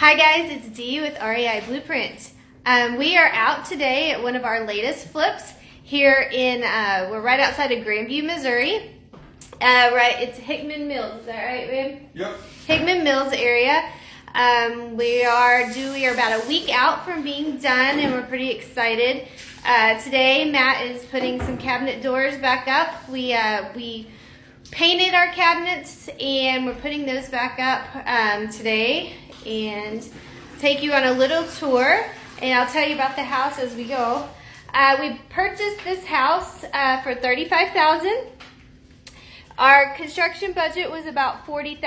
Hi guys, it's Dee with REI Blueprint. We are out today at one of our latest flips here in, we're right outside of Grandview, Missouri. It's Hickman Mills, is that right, babe? Yep. Hickman Mills area. We are about a week out from being done and we're pretty excited. Today Matt is putting some cabinet doors back up. We painted our cabinets and we're putting those back up today, and take you on a little tour, and I'll tell you about the house as we go. We purchased this house for $35,000. Our construction budget was about $40,000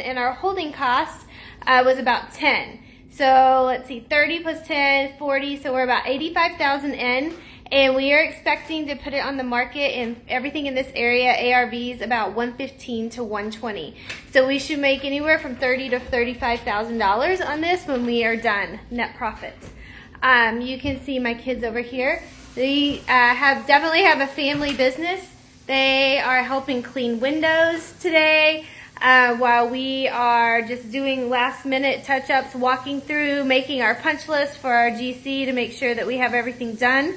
and our holding cost was about $10,000. So let's see, 30 plus 10, 40, so we're about $85,000 in. And we are expecting to put it on the market, and everything in this area, ARVs, about $115,000 to $120,000. So we should make anywhere from $30,000 to $35,000 on this when we are done, net profits. You can see my kids over here. They definitely have a family business. They are helping clean windows today while we are just doing last minute touch-ups, walking through, making our punch list for our GC to make sure that we have everything done.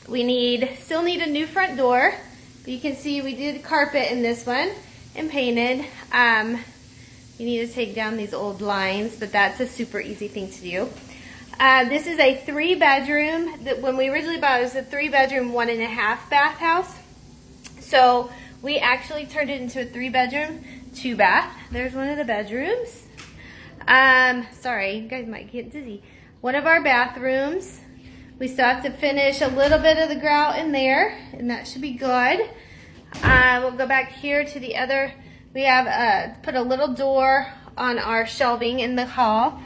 We still need a new front door. But you can see we did carpet in this one and painted. You need to take down these old lines, but that's a super easy thing to do. This is a 3-bedroom. When we originally bought it, it was a 3-bedroom, 1.5 bath house. So we actually turned it into a 3-bedroom, 2-bath. There's one of the bedrooms. Sorry, you guys might get dizzy. One of our bathrooms. We still have to finish a little bit of the grout in there, and that should be good. We'll go back here to the other. We have put a little door on our shelving in the hall.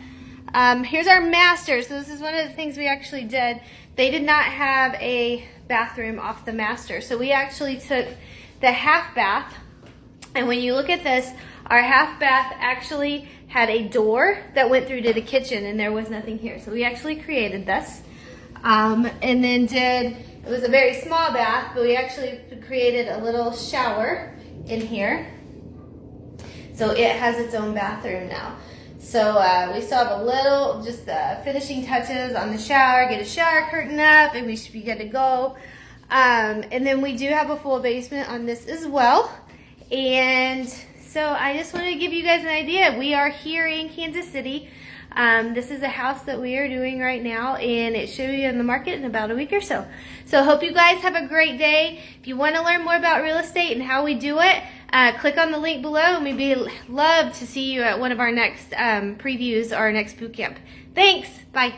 Here's our master. So this is one of the things we actually did. They did not have a bathroom off the master. So we actually took the half bath, and when you look at this, our half bath actually had a door that went through to the kitchen, and there was nothing here. So we actually created this. And then it was a very small bath, but we actually created a little shower in here. So it has its own bathroom now. So we still have a little, just finishing touches on the shower, get a shower curtain up, and we should be good to go. And then we do have a full basement on this as well. And so I just wanted to give you guys an idea. We are here in Kansas City. This is a house that we are doing right now, and it should be on the market in about a week or so. So hope you guys have a great day. If you want to learn more about real estate and how we do it, click on the link below, and we'd love to see you at one of our next previews or our next boot camp. Thanks. Bye.